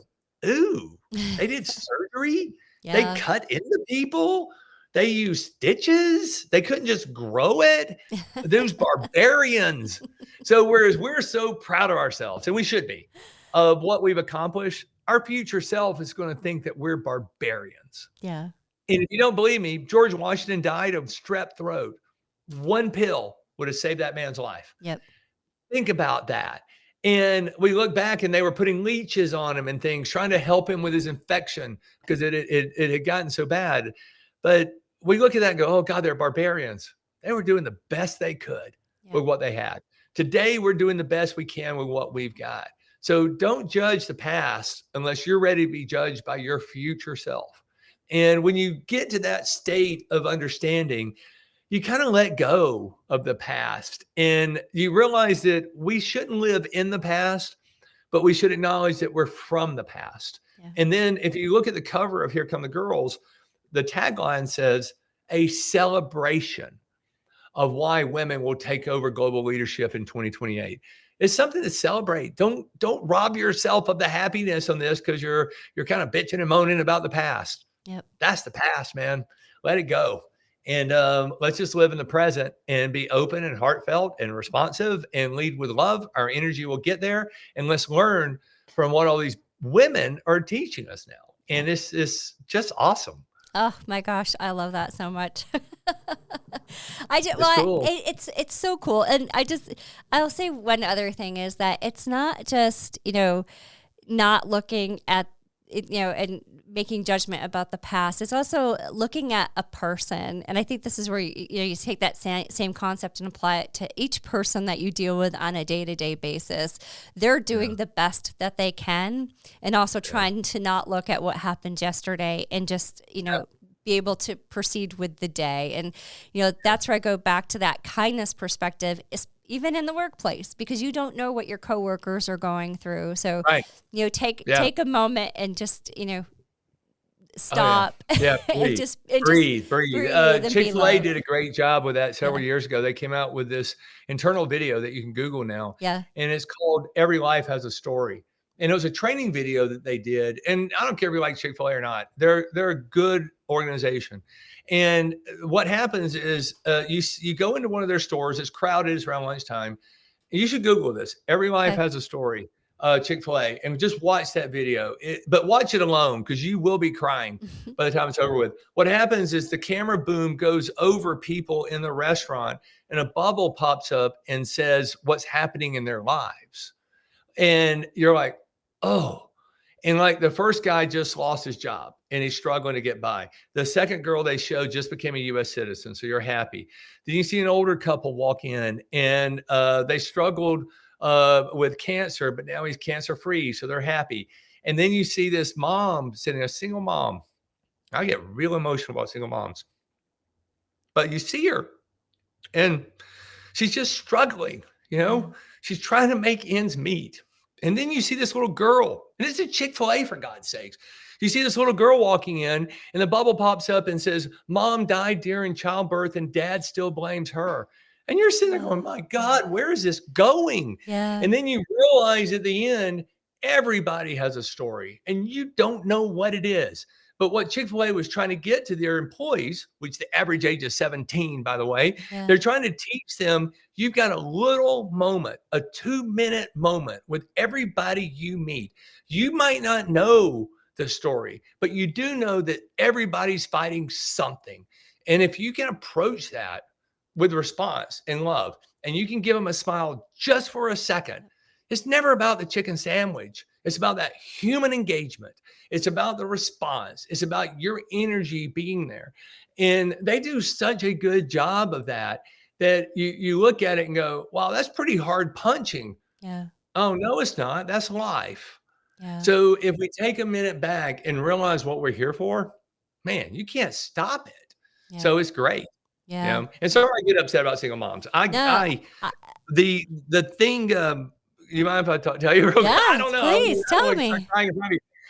ooh, they did surgery? They cut into people? They used stitches? They couldn't just grow it? Those barbarians. So whereas we're so proud of ourselves, and we should be, of what we've accomplished, our future self is going to think that we're barbarians.
Yeah.
And if you don't believe me, George Washington died of strep throat. One pill would have saved that man's life.
Yep.
Think about that. And we look back and they were putting leeches on him and things, trying to help him with his infection because it had gotten so bad. But we look at that and go, oh God, they're barbarians. They were doing the best they could with what they had. Today, we're doing the best we can with what we've got. So don't judge the past unless you're ready to be judged by your future self. And when you get to that state of understanding, you kind of let go of the past and you realize that we shouldn't live in the past, but we should acknowledge that we're from the past. Yeah. And then if you look at the cover of Here Come the Girls, the tagline says, a celebration of why women will take over global leadership in 2028. It's something to celebrate. Don't rob yourself of the happiness on this because you're kind of bitching and moaning about the past.
Yep.
That's the past, man. Let it go. And let's just live in the present and be open and heartfelt and responsive and lead with love. Our energy will get there. And let's learn from what all these women are teaching us now. And this is just awesome.
Oh my gosh, I love that so much.
Cool.
It's so cool. And I'll say one other thing is that it's not just, not looking at, and making judgment about the past. It's also looking at a person. And I think this is where you take that same concept and apply it to each person that you deal with on a day-to-day basis. They're doing the best that they can, and also trying to not look at what happened yesterday and just, be able to proceed with the day. And, that's where I go back to that kindness perspective, even in the workplace, because you don't know what your coworkers are going through. So, take a moment and just, stop.
And just breathe. Chick-fil-A did a great job with that several years ago. They came out with this internal video that you can Google now.
Yeah.
And it's called Every Life Has a Story. And it was a training video that they did. And I don't care if you like Chick-fil-A or not. They're a good organization. And what happens is you go into one of their stores. It's crowded. It's around lunchtime. You should Google this. Every Life Has a Story. Chick-fil-A, and just watch that video. But watch it alone because you will be crying by the time it's over with. What happens is the camera boom goes over people in the restaurant and a bubble pops up and says what's happening in their lives. And you're like, oh. And like the first guy just lost his job and he's struggling to get by. The second girl they showed just became a U.S. citizen. So you're happy. Then you see an older couple walk in and they struggled with cancer, but now he's cancer free. So they're happy. And then you see this mom sitting, a single mom. I get real emotional about single moms, but you see her and she's just struggling, she's trying to make ends meet. And then you see this little girl, and it's a Chick-fil-A for God's sakes. You see this little girl walking in and the bubble pops up and says, Mom died during childbirth and Dad still blames her. And you're sitting there going, my God, where is this going?
Yeah.
And then you realize at the end, everybody has a story and you don't know what it is. But what Chick-fil-A was trying to get to their employees, which the average age is 17, by the way, they're trying to teach them, you've got a little moment, a 2-minute moment with everybody you meet. You might not know the story, but you do know that everybody's fighting something. And if you can approach that with response and love, and you can give them a smile just for a second, it's never about the chicken sandwich. It's about that human engagement. It's about the response. It's about your energy being there. And they do such a good job of that you look at it and go, wow, that's pretty hard punching.
Yeah.
Oh, no, it's not. That's life.
Yeah.
So if we take a minute back and realize what we're here for, man, you can't stop it. Yeah. So it's great.
Yeah.
And so I get upset about single moms. The thing, you mind if I tell you real quick? I don't know.
Please tell me.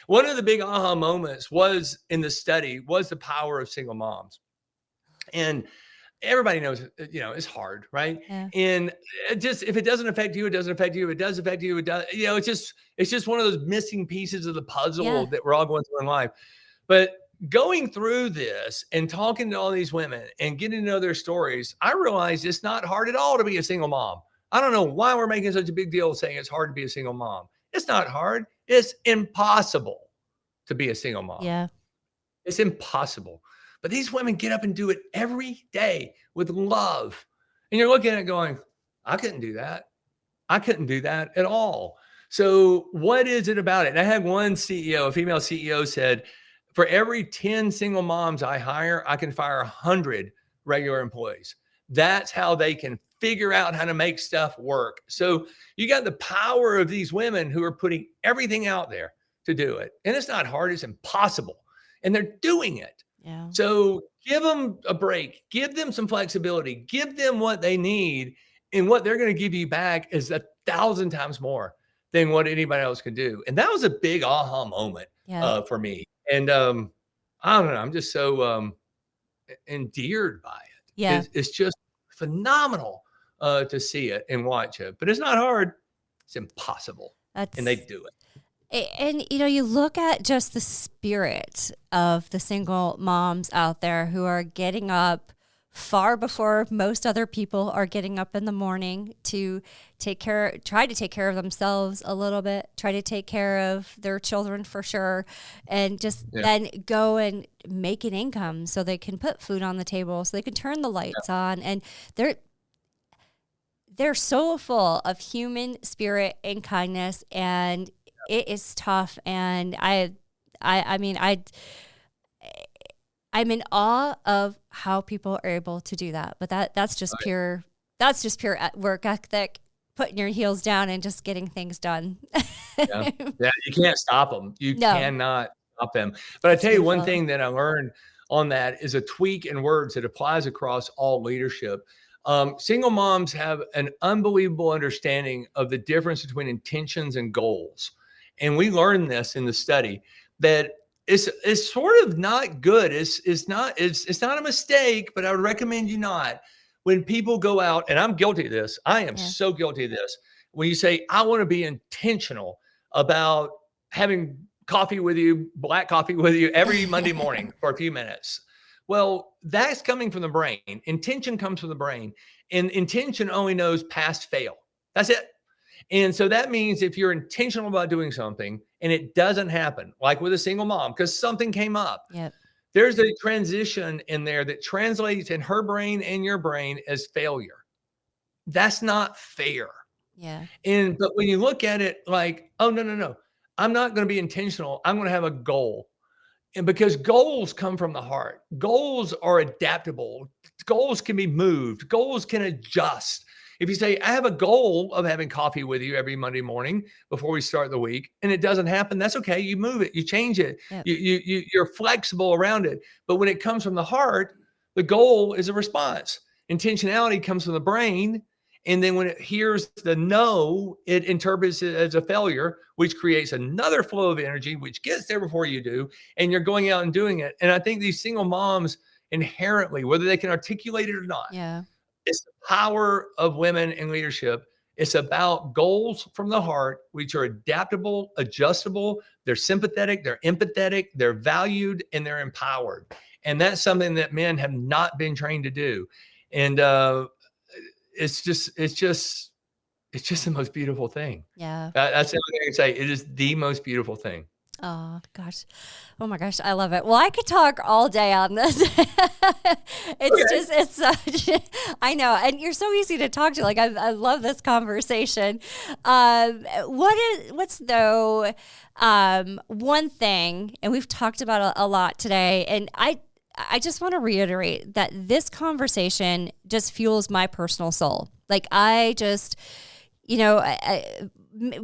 One of the big aha moments was in the study was the power of single moms. And everybody knows, it's hard, right?
Yeah.
And if it doesn't affect you, it doesn't affect you. If it does affect you, it does. It's just one of those missing pieces of the puzzle that we're all going through in life. But going through this and talking to all these women and getting to know their stories, I realized it's not hard at all to be a single mom. I don't know why we're making such a big deal saying it's hard to be a single mom. It's not hard. It's impossible to be a single mom.
Yeah.
It's impossible. But these women get up and do it every day with love. And you're looking at it going, I couldn't do that. I couldn't do that at all. So what is it about it? And I had one CEO, a female CEO said, for every 10 single moms I hire, I can fire 100 regular employees. That's how they can figure out how to make stuff work. So you got the power of these women who are putting everything out there to do it. And it's not hard, it's impossible. And they're doing it.
Yeah.
So give them a break, give them some flexibility, give them what they need. And what they're going to give you back is 1,000 times more than what anybody else can do. And that was a big aha moment for me. And I don't know, I'm just so endeared by it.
Yeah.
It's just phenomenal to see it and watch it. But it's not hard. It's impossible. And they do it.
And, you look at just the spirit of the single moms out there who are getting up far before most other people are getting up in the morning to try to take care of themselves a little bit, try to take care of their children for sure, and just then go and make an income so they can put food on the table, so they can turn the lights on. And they're so full of human spirit and kindness, and it is tough. And I'm in awe of how people are able to do that. But that's just pure work ethic, putting your heels down and just getting things done.
Yeah, you can't stop them. You cannot stop them. But I tell you one thing that I learned on that is a tweak in words that applies across all leadership. Single moms have an unbelievable understanding of the difference between intentions and goals. And we learned this in the study that it's sort of not good. It's not a mistake, but I would recommend you not. When people go out, and I'm guilty of this, I am so guilty of this. When you say, I want to be intentional about having coffee with you, black coffee with you every Monday morning for a few minutes. Well, that's coming from the brain. Intention comes from the brain, and intention only knows past fail. That's it. And so that means if you're intentional about doing something and it doesn't happen, like with a single mom, because something came up, there's a transition in there that translates in her brain and your brain as failure. That's not fair.
Yeah.
But when you look at it like, oh, no, I'm not going to be intentional. I'm going to have a goal. And because goals come from the heart, goals are adaptable. Goals can be moved. Goals can adjust. If you say, I have a goal of having coffee with you every Monday morning before we start the week, and it doesn't happen, that's okay. You move it, you change it, you're flexible around it. But when it comes from the heart, the goal is a response. Intentionality comes from the brain. And then when it hears the no, it interprets it as a failure, which creates another flow of energy, which gets there before you do. And you're going out and doing it. And I think these single moms inherently, whether they can articulate it or not, it's the power of women in leadership. It's about goals from the heart, which are adaptable, adjustable. They're sympathetic, they're empathetic, they're valued, and they're empowered. And that's something that men have not been trained to do. And it's just the most beautiful thing.
Yeah.
That's the only thing I can say. It is the most beautiful thing.
Oh gosh. Oh my gosh. I love it. Well, I could talk all day on this. It's such, I know. And you're so easy to talk to. Like, I love this conversation. What's though, one thing, and we've talked about a lot today, and I just want to reiterate that this conversation just fuels my personal soul. Like, I just,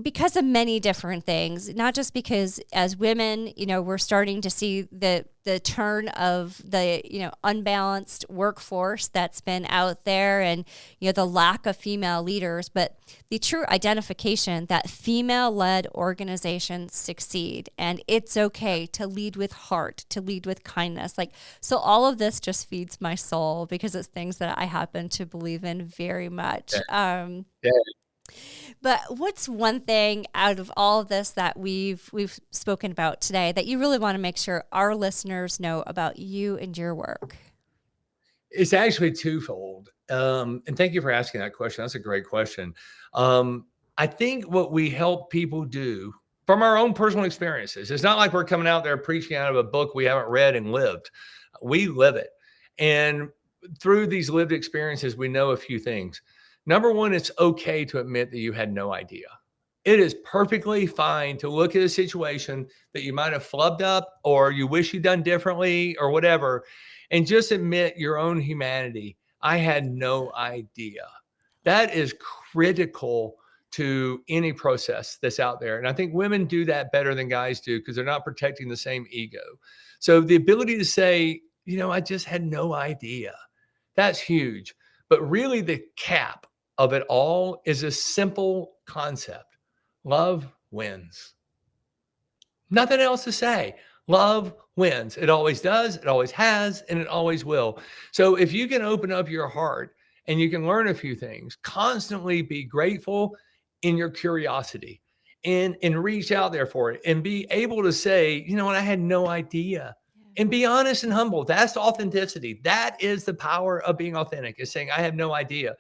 because of many different things, not just because as women, we're starting to see the turn of the, unbalanced workforce that's been out there, and, the lack of female leaders, but the true identification that female-led organizations succeed, and it's okay to lead with heart, to lead with kindness. Like, so all of this just feeds my soul because it's things that I happen to believe in very much. But what's one thing out of all of this that we've spoken about today that you really want to make sure our listeners know about you and your work?
It's actually twofold. And thank you for asking that question. That's a great question. I think what we help people do from our own personal experiences, it's not like we're coming out there preaching out of a book we haven't read and lived. We live it. And through these lived experiences, we know a few things. Number one, it's okay to admit that you had no idea. It is perfectly fine to look at a situation that you might have flubbed up or you wish you'd done differently or whatever, and just admit your own humanity. I had no idea. That is critical to any process that's out there. And I think women do that better than guys do because they're not protecting the same ego. So the ability to say, I just had no idea. That's huge. But really the cap of it all is a simple concept. Love wins. Nothing else to say. Love wins. It always does, it always has, and it always will. So if you can open up your heart and you can learn a few things, constantly be grateful in your curiosity and reach out there for it and be able to say, you know what, I had no idea. And be honest and humble. That's authenticity. That is the power of being authentic, is saying, I have no idea.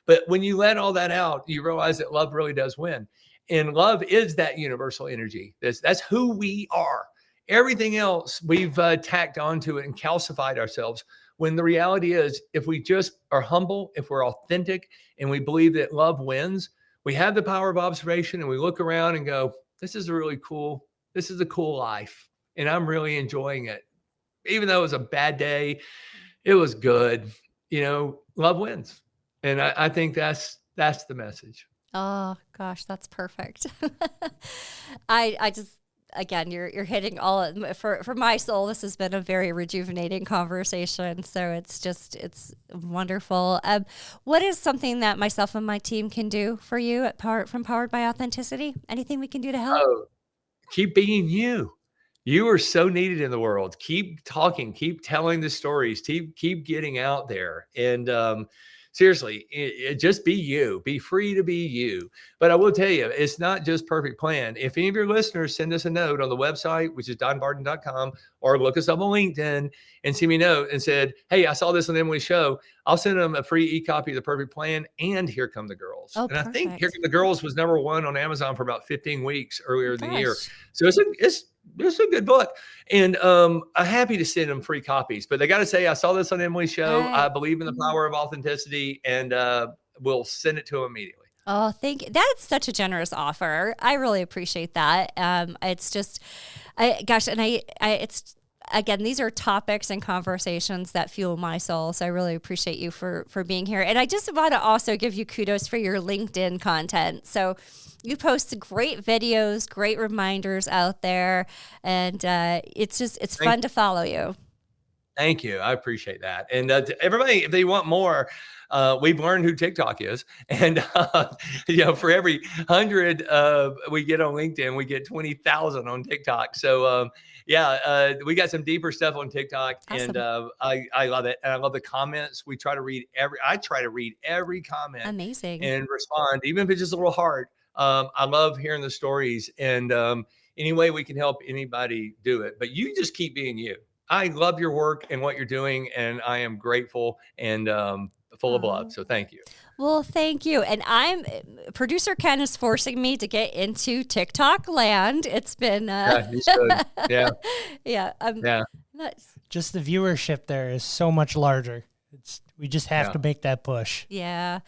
But when you let all that out, you realize that love really does win. And love is that universal energy. That's who we are. Everything else we've tacked onto it and calcified ourselves. When the reality is, if we just are humble, if we're authentic, and we believe that love wins, we have the power of observation and we look around and go, this is a cool life. And I'm really enjoying it. Even though it was a bad day, it was good. Love wins. And I think that's the message.
Oh gosh, that's perfect. I just, again, you're hitting all for my soul. This has been a very rejuvenating conversation. So it's wonderful. What is something that myself and my team can do for you at Powered by Authenticity? Anything we can do to help?
Oh, keep being you. You are so needed in the world. Keep talking, keep telling the stories, keep getting out there. And seriously, just be you. Be free to be you. But I will tell you, it's not just perfect plan. If any of your listeners send us a note on the website, which is donbarden.com, or look us up on LinkedIn and send me a note and said, hey, I saw this on Emily's show, I'll send them a free e-copy of The Perfect Plan and Here Come the Girls.
Oh,
and
perfect.
I think Here Come the Girls was #1 on Amazon for about 15 weeks earlier in the year.
Gosh.
So it's a good book. And I'm happy to send them free copies. But they got to say, I saw this on Emily's show.
Right.
I believe in the power of authenticity, and we'll send it to them immediately.
Oh, thank you. That's such a generous offer. I really appreciate that. It's just, it's, again, these are topics and conversations that fuel my soul. So I really appreciate you for being here. And I just want to also give you kudos for your LinkedIn content. So you post great videos, great reminders out there. And it's fun to follow you.
Thank you. I appreciate that. And to everybody, if they want more, we've learned who TikTok is. And, for every 100 we get on LinkedIn, we get 20,000 on TikTok. So, we got some deeper stuff on TikTok.
Awesome.
And I love it. And I love the comments. I try to read every comment.
Amazing.
And respond, even if it's just a little hard. I love hearing the stories. And any way we can help anybody, do it. But you just keep being you. I love your work and what you're doing, and I am grateful and full of love. So thank you.
Well, thank you. And producer Ken is forcing me to get into TikTok land. It's been,
Yeah, you should. Yeah.
yeah. Nuts.
Just the viewership there is so much larger. We just have to make that push.
Yeah.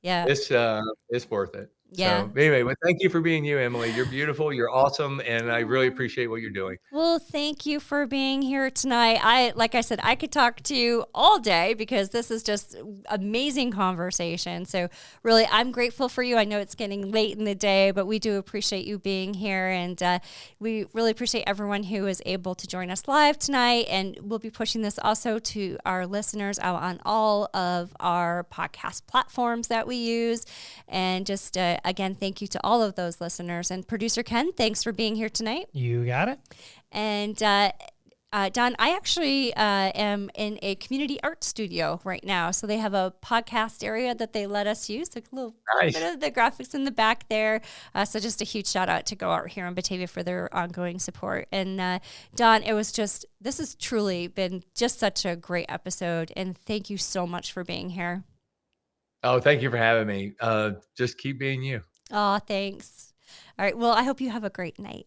It's worth it.
Yeah.
So anyway, well, thank you for being you, Emily. You're beautiful. You're awesome. And I really appreciate what you're doing.
Well, thank you for being here tonight. Like I said, I could talk to you all day because this is just amazing conversation. So really, I'm grateful for you. I know it's getting late in the day, but we do appreciate you being here. And we really appreciate everyone who is able to join us live tonight. And we'll be pushing this also to our listeners out on all of our podcast platforms that we use. And just, again, thank you to all of those listeners. And producer Ken, thanks for being here tonight.
You got it.
And Don, I actually am in a community art studio right now. So they have a podcast area that they let us use. A little
Nice.
bit of the graphics in the back there. So just a huge shout out to Go Art here in Batavia for their ongoing support. And Don, this has truly been just such a great episode. And thank you so much for being here.
Oh, thank you for having me. Just keep being you.
Oh, thanks. All right. Well, I hope you have a great night.